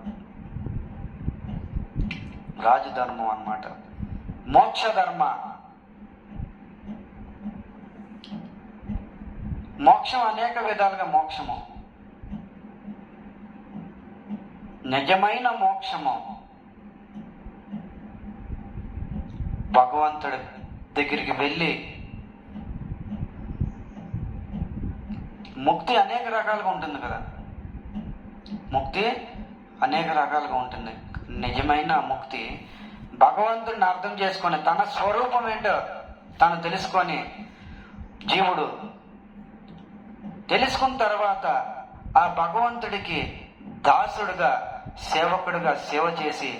రాజధర్మం అన్నమాట. మోక్ష ధర్మ, మోక్షం అనేక విధాలుగా మోక్షము, నిజమైన మోక్షము భగవంతుడి దగ్గరికి వెళ్ళి, ముక్తి అనేక రకాలుగా ఉంటుంది కదా, ముక్తి అనేక రకాలుగా ఉంటుంది. నిజమైన ముక్తి భగవంతుడిని అర్థం చేసుకొని తన స్వరూపం ఏంటో తను తెలుసుకొని, జీవుడు తెలుసుకున్న తర్వాత ఆ భగవంతుడికి దాసుడుగా సేవకుడిగా సేవ చేసి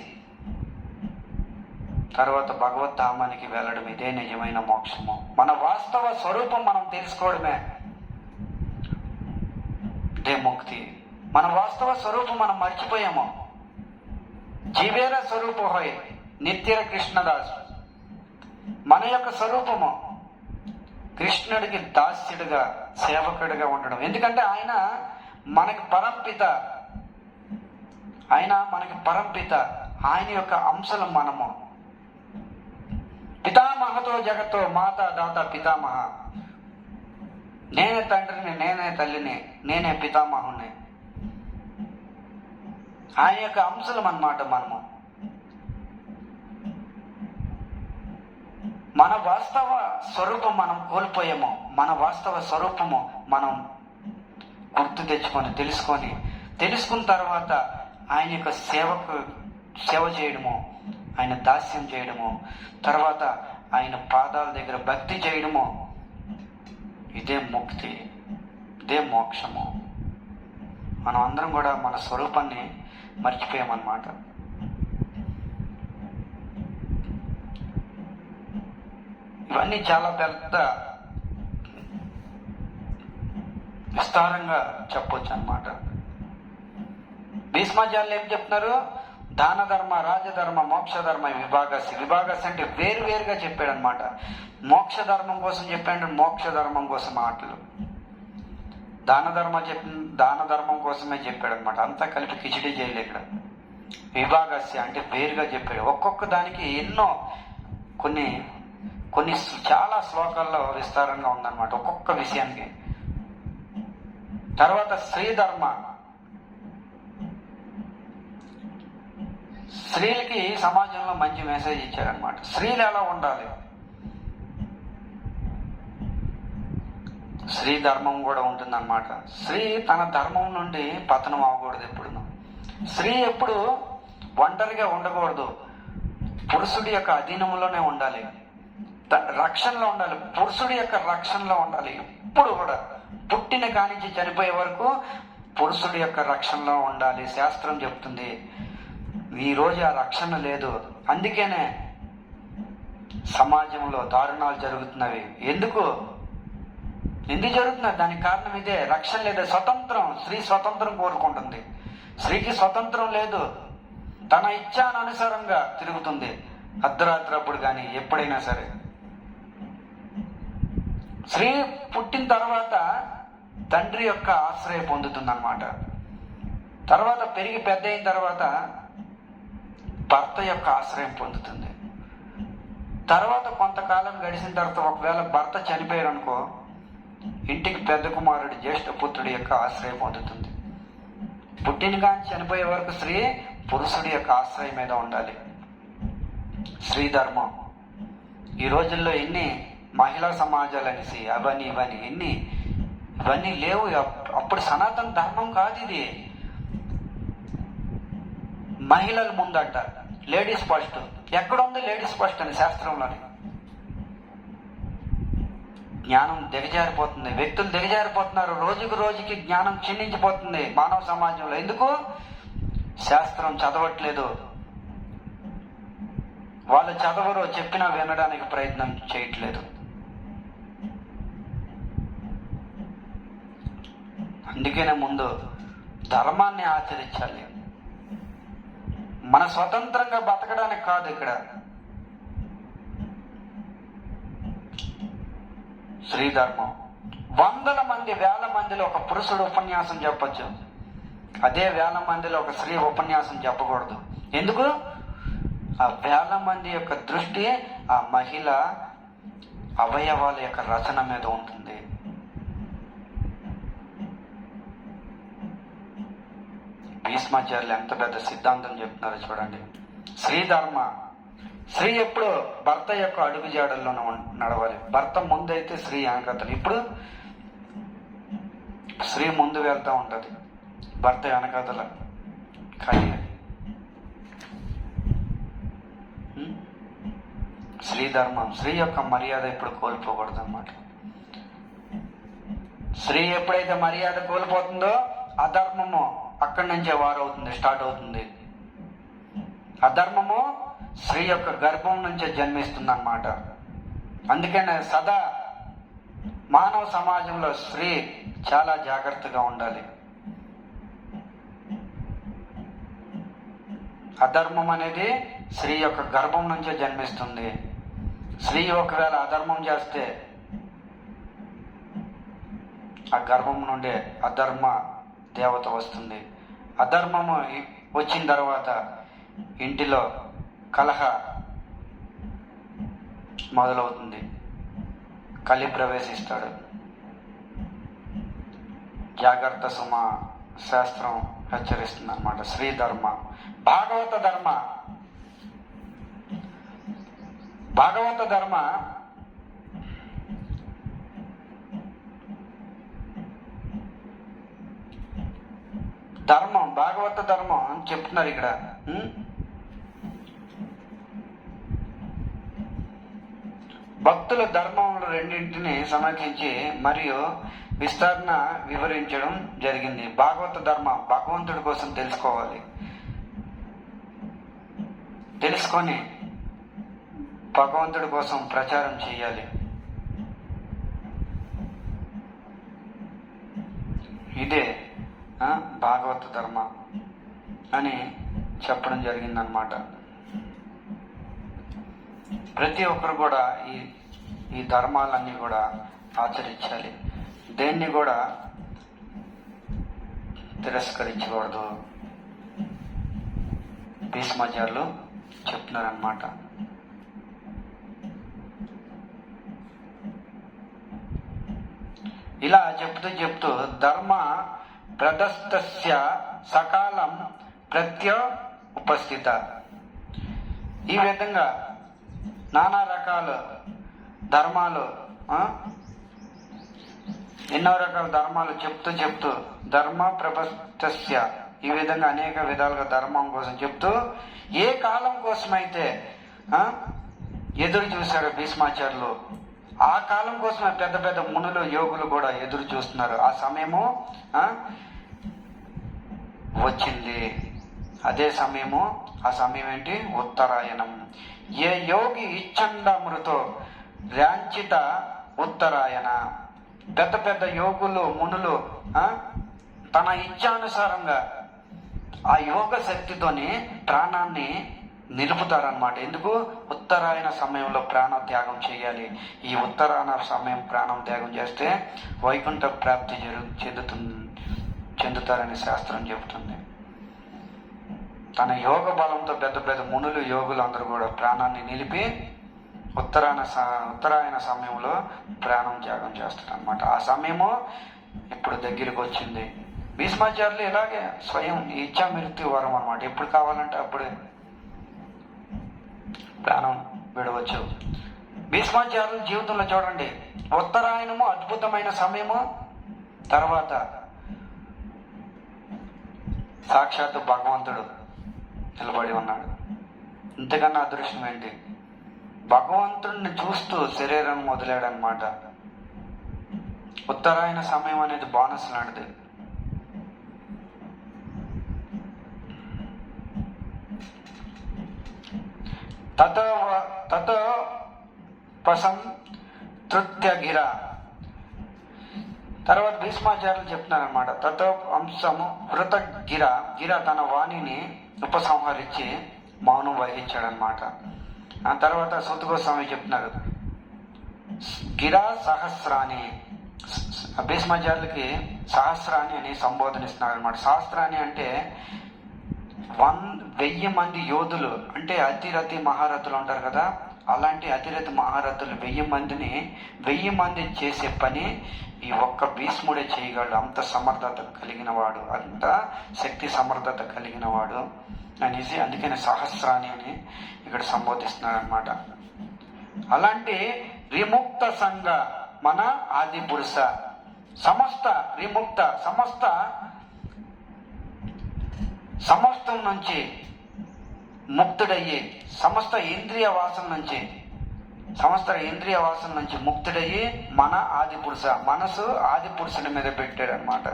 తర్వాత భగవద్ధామానికి వెళ్ళడం, ఇదే నిజమైన మోక్షము. మన వాస్తవ స్వరూపం మనం తెలుసుకోవడమే ఇదే ముక్తి. మన వాస్తవ స్వరూపం మనం మర్చిపోయాము. జీవేర స్వరూప హోయ్ నిత్యర కృష్ణదాస్. మన యొక్క స్వరూపము కృష్ణుడికి దాస్యుడిగా సేవకుడిగా ఉండడం. ఎందుకంటే ఆయన మనకి పరంపిత, ఆయన యొక్క అంశలం మనము. పితామహతో జగత్తో మాత దాత పితామహ. నేనే తండ్రిని, నేనే తల్లిని, నేనే పితామహుని. ఆయన యొక్క అంశలం అన్నమాట మనము. మన వాస్తవ స్వరూపం మనం కోల్పోయాము. మన వాస్తవ స్వరూపము మనం గుర్తు తెచ్చుకొని తెలుసుకున్న తర్వాత ఆయన యొక్క సేవ చేయడము, ఆయన దాస్యం చేయడము, తర్వాత ఆయన పాదాల దగ్గర భక్తి చేయడము, ఇదే ముక్తి, ఇదే మోక్షము. మనం అందరం కూడా మన స్వరూపాన్ని మర్చిపోయామన్నమాట. ఇవన్నీ చాలా పెద్ద విస్తారంగా చెప్పొచ్చు అన్నమాట. భీష్మాచార్యులు ఏం చెప్తున్నారు? దాన ధర్మ, రాజధర్మ, మోక్ష ధర్మ విభాగస్ అంటే వేరువేరుగా చెప్పాడు అనమాట. మోక్ష ధర్మం కోసం చెప్పాడు, మోక్ష ధర్మం కోసం మాటలు. దాన ధర్మం కోసమే చెప్పాడు అనమాట. అంతా కలిపి కిచిడి చేయలే ఇక్కడ. విభాగస్య అంటే వేరుగా చెప్పాడు. ఒక్కొక్క దానికి ఎన్నో కొన్ని చాలా శ్లోకాల్లో విస్తారంగా ఉందన్నమాట ఒక్కొక్క విషయానికి. తర్వాత స్త్రీధర్మ, స్త్రీలకి సమాజంలో మంచి మెసేజ్ ఇచ్చారనమాట. స్త్రీలు ఎలా ఉండాలి, స్త్రీ ధర్మం కూడా ఉంటుందన్నమాట. స్త్రీ తన ధర్మం నుండి పతనం అవ్వకూడదు. స్త్రీ ఎప్పుడు ఒంటరిగా ఉండకూడదు. పురుషుడి యొక్క అధీనంలోనే ఉండాలి, రక్షణలో ఉండాలి, పురుషుడి యొక్క రక్షణలో ఉండాలి. ఇప్పుడు కూడా పుట్టిన కానించి చనిపోయే వరకు పురుషుడి యొక్క రక్షణలో ఉండాలి. శాస్త్రం చెప్తుంది. ఈ రోజు ఆ రక్షణ లేదు. అందుకనే సమాజంలో దారుణాలు జరుగుతున్నవి. ఎందుకు జరుగుతున్నది? దానికి కారణం ఇదే, రక్షణ లేదు, స్వతంత్రం. స్త్రీ స్వతంత్రం కోరుకుంటుంది. స్త్రీకి స్వతంత్రం లేదు. తన ఇచ్ఛానుసారంగా తిరుగుతుంది అర్ధరాత్రి అప్పుడు కానీ ఎప్పుడైనా సరే. స్త్రీ పుట్టిన తర్వాత తండ్రి యొక్క ఆశ్రయం పొందుతుంది అన్నమాట. తర్వాత పెరిగి పెద్ద అయిన తర్వాత భర్త యొక్క ఆశ్రయం పొందుతుంది. తర్వాత కొంతకాలం గడిచిన తర్వాత ఒకవేళ భర్త చనిపోయారు అనుకో, ఇంటికి పెద్ద కుమారుడు జ్యేష్ఠ పుత్రుడి యొక్క ఆశ్రయం పొందుతుంది. పుట్టిన కానీ చనిపోయే వరకు స్త్రీ పురుషుడి యొక్క ఆశ్రయం మీద ఉండాలి. స్త్రీ ధర్మం. ఈ రోజుల్లో ఎన్ని మహిళా సమాజాలు అనేసి అవన్నీ ఇవన్నీ లేవు. అప్పుడు సనాతన ధర్మం కాదు ఇది. మహిళల ముందంట లేడీస్ ఫస్ట్. ఎక్కడ ఉంది లేడీస్ ఫస్ట్ అని శాస్త్రంలోని? జ్ఞానం దిగజారిపోతుంది, వ్యక్తులు దిగజారిపోతున్నారు. రోజుకు రోజుకి జ్ఞానం క్షీణించిపోతుంది మానవ సమాజంలో. ఎందుకు? శాస్త్రం చదవట్లేదు. వాళ్ళు చదవరు, చెప్పినా వినడానికి ప్రయత్నం చేయట్లేదు. అందుకనే ముందు ధర్మాన్ని ఆచరించాలి. మన స్వతంత్రంగా బతకడానికి కాదు. ఇక్కడ శ్రీధర్మం. వందల మంది, వేల మందిలో ఒక పురుషుడు ఉపన్యాసం చెప్పచ్చు, అదే వేల మందిలో ఒక స్త్రీ ఉపన్యాసం చెప్పకూడదు. ఎందుకు? ఆ వేల మంది యొక్క దృష్టి ఆ మహిళ అవయవాల యొక్క రచన మీద ఉంటుంది. భీష్మాచార్యులు ఎంత పెద్ద సిద్ధాంతం చెప్తున్నారో చూడండి. శ్రీధర్మ. స్త్రీ ఎప్పుడు భర్త యొక్క అడుగు జాడల్లోనే నడవాలి. భర్త ముందైతే స్త్రీ వెనకతలు. ఇప్పుడు స్త్రీ ముందు వెళ్తూ ఉంటుంది, భర్త వెనకతల. కానీ స్త్రీ ధర్మం, స్త్రీ యొక్క మర్యాద ఇప్పుడు కోల్పోకూడదు అన్నమాట. స్త్రీ ఎప్పుడైతే మర్యాద కోల్పోతుందో అధర్మము అక్కడి నుంచే వారవుతుంది, స్టార్ట్ అవుతుంది. అధర్మము స్త్రీ యొక్క గర్భం నుంచే జన్మిస్తుంది అన్నమాట. అందుకనే సదా మానవ సమాజంలో స్త్రీ చాలా జాగ్రత్తగా ఉండాలి. అధర్మం అనేది స్త్రీ యొక్క గర్భం నుంచే జన్మిస్తుంది. స్త్రీ ఒకవేళ అధర్మం చేస్తే ఆ గర్భం నుండే అధర్మ దేవత వస్తుంది. అధర్మము వచ్చిన తర్వాత ఇంటిలో కలహ మొదలవుతుంది, కలి ప్రవేశిస్తాడు. జాగ్రత్త సుమ శాస్త్రం హెచ్చరిస్తుంది అన్నమాట. శ్రీ ధర్మ. భాగవత ధర్మ. భాగవత ధర్మ ధర్మం, భాగవత ధర్మం అని చెప్తున్నారు ఇక్కడ. భక్తుల ధర్మంలో రెండింటిని సమర్థించి మరియు విస్తరణ వివరించడం జరిగింది. భాగవత ధర్మ భగవంతుడి కోసం తెలుసుకోవాలి, తెలుసుకొని భగవంతుడి కోసం ప్రచారం చేయాలి. ఇదే భాగవత ధర్మ అని చెప్పడం జరిగిందనమాట. ప్రతి ఒక్కరు కూడా ఈ ధర్మాలన్నీ కూడా ఆచరించాలి. దేన్ని కూడా తిరస్కరించకూడదు. భీష్మాచార్యులు చెప్తున్నారన్నమాట. ఇలా చెప్తూ ధర్మ ప్రదస్తస్య సకాలం ప్రత్యో ఉపస్థిత. ఈ విధంగా నానా రకాల ధర్మాలు, ఎన్నో రకాల ధర్మాలు చెప్తూ ధర్మ ప్రపస్తస్య, ఈ విధంగా అనేక విధాలుగా ధర్మం కోసం చెప్తూ ఏ కాలం కోసమైతే ఎదురు చూశారు భీష్మాచార్యులు, ఆ కాలం కోసమే పెద్ద పెద్ద మునులు, యోగులు కూడా ఎదురు చూస్తున్నారు. ఆ సమయము వచ్చింది. అదే సమయము. ఆ సమయం ఏంటి? ఉత్తరాయణం. ఏ యోగి ఇచ్చండమృతో ర్యాంచిత ఉత్తరాయణ. పెద్ద పెద్ద యోగులు, మునులు తన ఇచ్ఛానుసారంగా ఆ యోగ శక్తితోని ప్రాణాన్ని నిలుపుతారనమాట. ఎందుకు? ఉత్తరాయణ సమయంలో ప్రాణం త్యాగం చేయాలి. ఈ ఉత్తరాయణ సమయం ప్రాణం త్యాగం చేస్తే వైకుంఠ ప్రాప్తి చెందుతారని శాస్త్రం చెబుతుంది. తన యోగ బలంతో పెద్ద పెద్ద మునులు, యోగులు అందరూ కూడా ప్రాణాన్ని నిలిపి ఉత్తరాయణ సమయంలో ప్రాణం త్యాగం చేస్తారనమాట. ఆ సమయము ఇప్పుడు దగ్గరికి వచ్చింది. భీష్మాచార్యులు ఇలాగే స్వయం ఇచ్చా మృత్యు వరం అనమాట. ఎప్పుడు కావాలంటే అప్పుడే ప్రాణం విడవచ్చు. భీష్మాచార్యుల జీవితంలో చూడండి, ఉత్తరాయణము అద్భుతమైన సమయము, తర్వాత సాక్షాత్తు భగవంతుడు నిలబడి ఉన్నాడు. ఇంతకన్నా అదృష్టం ఏంటి? భగవంతుడిని చూస్తూ శరీరం వదిలాడనమాట. ఉత్తరాయణ సమయం అనేది బోనస్ లాంటిది. తతో పసం తృత్యగిర. తర్వాత భీష్మాచార్యులు చెప్తున్నారనమాట. తతో అంశము వృత గిర. గిర తన వాణిని ఉపసంహరించి మౌనం వహించాడనమాట. ఆ తర్వాత సూత గోస్వామి చెప్తున్నారు, గిర సహస్రాన్ని. భీష్మాచార్యులకి సహస్రాన్ని అని సంబోధన ఇస్తున్నారు అనమాట. సహస్రాన్ని అంటే 1000 మంది యోధులు, అంటే అతిరథి మహారథులు ఉంటారు కదా, అలాంటి అతిరథి మహారథులు 1000 మంది చేసే పని ఈ ఒక్క భీష్ముడే చేయగలడు. అంత సమర్థత కలిగిన వాడు, అంత శక్తి సమర్థత కలిగిన వాడు అనేసి అందుకని సహస్రాన్ని అని ఇక్కడ సంబోధిస్తున్నారు అనమాట. అలాంటి విముక్త సంఘ మన ఆది పురుష సమస్త విముక్త సమస్తం నుంచి ముక్తుడయ్యి, సమస్త ఇంద్రియ వాసన నుంచి ముక్తుడయ్యి మన ఆది పురుష, మనసు ఆది పురుషుని మీద పెట్టాడు అనమాట.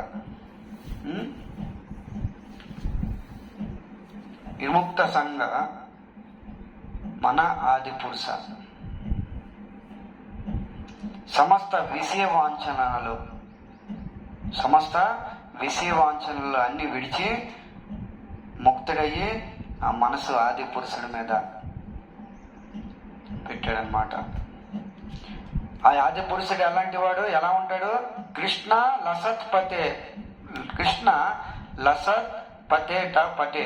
విముక్త సంఘ మన ఆది పురుష సమస్త విషయ వాంఛనలు అన్ని విడిచి ముక్తుడయ్యి ఆ మనసు ఆది పురుషుడి మీద పెట్టాడనమాట. ఆ ఆది పురుషుడు ఎలాంటి వాడు, ఎలా ఉంటాడు? కృష్ణ లసత్ పతే పటే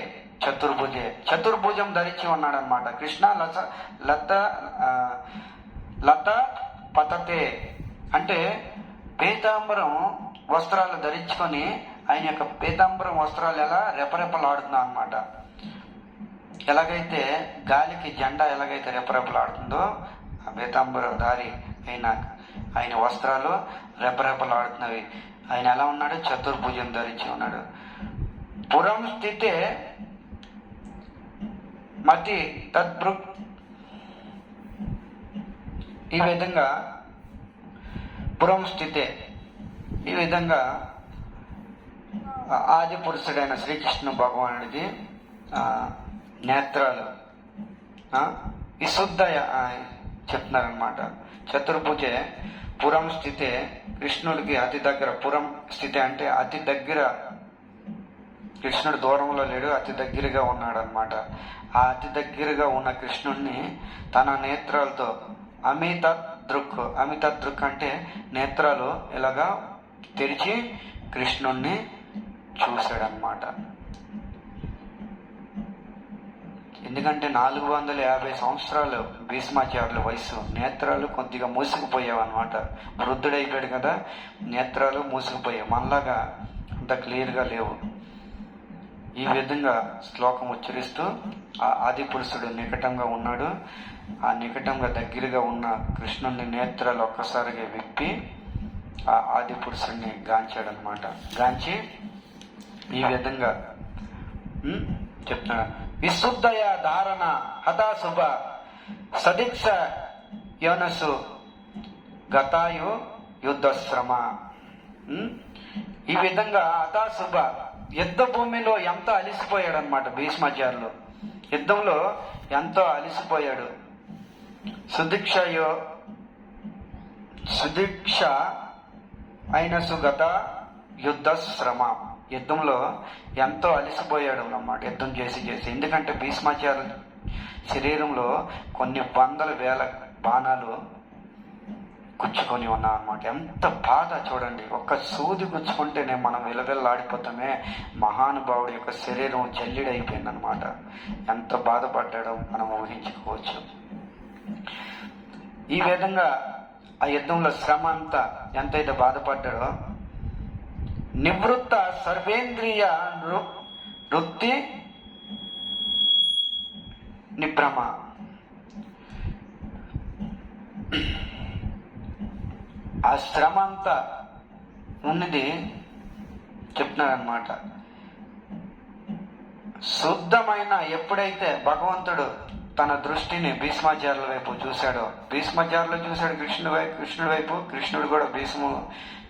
చతుర్భుజం ధరించి ఉన్నాడు అనమాట. కృష్ణ లత పతతే అంటే పీతాంబరం వస్త్రాలు ధరించుకొని ఆయన యొక్క పీతాంబరం వస్త్రాలు ఎలా రెపరెపలాడుతుందో అనమాట. ఎలాగైతే గాలికి జెండా ఎలాగైతే రెపరెపలాడుతుందో ఆ పీతాంబరధారి అయిన ఆయన వస్త్రాలు రెపరెపలాడుతున్నవి. ఆయన ఎలా ఉన్నాడు? చతుర్భుజం ధరించి ఉన్నాడు. పురం స్థితే మతి తద్భృక్. ఈ విధంగా పురం స్థితే, ఈ విధంగా ఆది పురుషుడైన శ్రీకృష్ణ భగవానుడికి నేత్రాలు విశుద్ధయ చెప్తున్నారనమాట. చతుర్భుజే పురం స్థితే, కృష్ణుడికి అతి దగ్గర. పురం స్థితి అంటే అతి దగ్గర, కృష్ణుడు దూరంలో లేడు, అతి దగ్గరగా ఉన్నాడు అనమాట. ఆ అతి దగ్గరగా ఉన్న కృష్ణుడిని తన నేత్రాలతో అమిత దృక్ అంటే నేత్రాలు ఇలాగా తెరిచి కృష్ణుణ్ణి చూశాడనమాట. ఎందుకంటే 450 సంవత్సరాలు భీష్మాచార్యుల వయసు, నేత్రాలు కొద్దిగా మూసుకుపోయావన్నమాట. వృద్ధుడైపోయాడు కదా, నేత్రాలు మూసుకుపోయావు, మనలాగా అంత క్లియర్గా లేవు. ఈ విధంగా శ్లోకం ఉచ్చరిస్తూ ఆ ఆది పురుషుడు నికటంగా ఉన్నాడు. ఆ నికటంగా దగ్గరగా ఉన్న కృష్ణుని నేత్రాలు ఒక్కసారిగా విప్పి ఆ ఆది పురుషుడిని గాంచాడనమాట. గాంచి ఈ విధంగా చెప్తున్నాడు, విశుద్ధయ ధారణ హతాశుభ సదీక్ష యోనసు గతాయు యుద్ధశ్రమ. ఈ విధంగా హతాశుభ యుద్ధ భూమిలో ఎంతో అలిసిపోయాడు అనమాట. భీష్మాచార్యులు యుద్ధంలో ఎంతో అలిసిపోయాడు. సుదీక్ష అయిన సుగత యుద్ధ శ్రమ, యుద్ధంలో ఎంతో అలిసిపోయాడు అన్నమాట. యుద్ధం చేసి ఎందుకంటే భీష్మాచార్యుల శరీరంలో కొన్ని 100,000 బాణాలు గుచ్చుకొని ఉన్నాం అనమాట. ఎంత బాధ చూడండి, ఒక్క సూది గుచ్చుకుంటేనే మనం విలవిల్లాడిపోతామే. మహానుభావుడి యొక్క శరీరం జల్లిడైపోయింది అనమాట. ఎంత బాధపడ్డాడో మనం ఊహించుకోవచ్చు. ఈ విధంగా ఆ యుద్ధంలో శ్రమ అంతా ఎంతైతే బాధపడ్డాడో, నివృత్త సర్వేంద్రియ వృత్తి నిభ్రమ, ఆ శ్రమ అంతా ఉన్నది చెప్తున్నాడనమాట. శుద్ధమైన, ఎప్పుడైతే భగవంతుడు తన దృష్టిని భీష్మాచార్యుల వైపు చూశాడు. భీష్మాచార్యులు చూశాడు కృష్ణుడి వైపు, కృష్ణుడు కూడా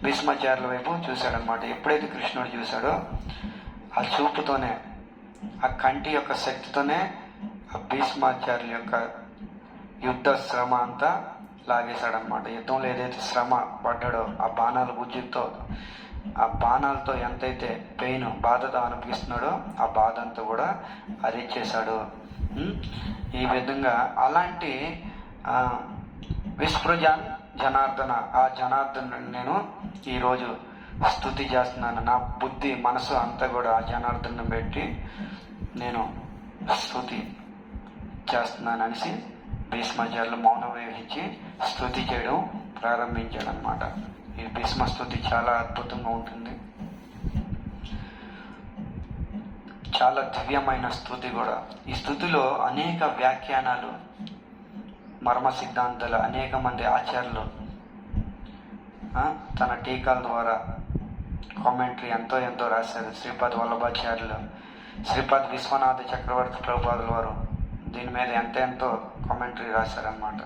భీష్మాచార్యుల వైపు చూశాడనమాట. ఎప్పుడైతే కృష్ణుడు చూశాడో ఆ చూపుతోనే, ఆ కంటి యొక్క శక్తితోనే ఆ భీష్మాచార్యుల యొక్క యుద్ధ శ్రమ అంతా లాగేశాడనమాట. యుద్ధంలో ఏదైతే శ్రమ పడ్డాడో ఆ బాణాల బుజ్జితో, ఆ బాణాలతో ఎంతైతే పెయిన్ బాధతో అనిపిస్తున్నాడో ఆ బాధ అంతా కూడా అరిచేశాడు. ఈ విధంగా అలాంటి విస్పృజాన్ జనార్దన, ఆ జనార్దను నేను ఈరోజు స్తుతి చేస్తున్నాను. నా బుద్ధి మనసు అంతా కూడా ఆ జనార్దను పెట్టి నేను స్తుతి చేస్తున్నాను అనేసి భీష్మాచార్యులు మౌనం వహించి స్తుతి చేయడం ప్రారంభించాడు అనమాట. ఈ భీష్మ స్తుతి చాలా అద్భుతంగా ఉంటుంది. చాలా దివ్యమైన స్తుతి కూడా. ఈ స్తుతిలో అనేక వ్యాఖ్యానాలు, మర్మ సిద్ధాంతాలు అనేక మంది ఆచార్యులు తన టీకాల ద్వారా కామెంటరీ ఎంతో రాశారు. శ్రీపాద వల్లభాచార్యులు, శ్రీపాద విశ్వనాథ చక్రవర్తి ప్రభుపాదుల వారు దీని మీద ఎంతో కామెంటరీ రాశారనమాట.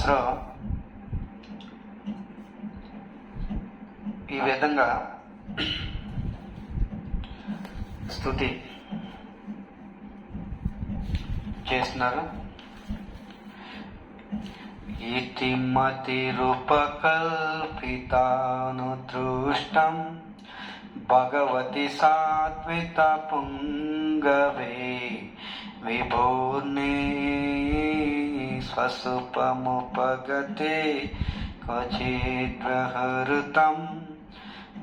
సో ఈ విధంగా స్తుతి చేస్తున్నారు. ఇతి మతిరుపకల్పితానుదృష్టం భగవతి సాత్విత పుంగవే విభూర్ణే స్వసుపముపగతే క్వచిద్వ్యహృతం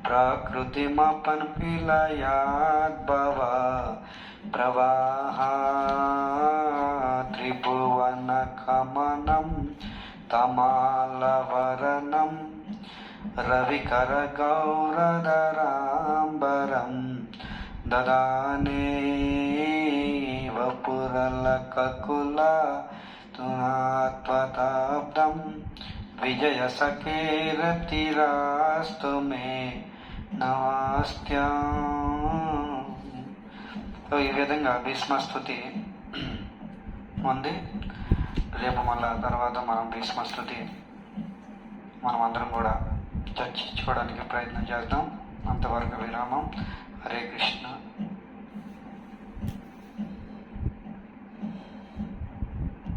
ప్రకృతిమపన్పిలయాద్భవ ప్రవాహ త్రిభువన కమనం తమాలవరణం రవికర గౌరధరాంబరం దదానే వపురలకకుల తునాత్వతాబ్దం విజయ సకేరతిరాస్తు మే నమస్త్యం. ఈ విధంగా భీష్మస్తుతి ఉంది. రేపు మళ్ళా తర్వాత మనం భీష్మస్తుతి మనం అందరం కూడా చర్చించుకోవడానికి ప్రయత్నం చేద్దాం. అంతవరకు విరామం. హరే కృష్ణ.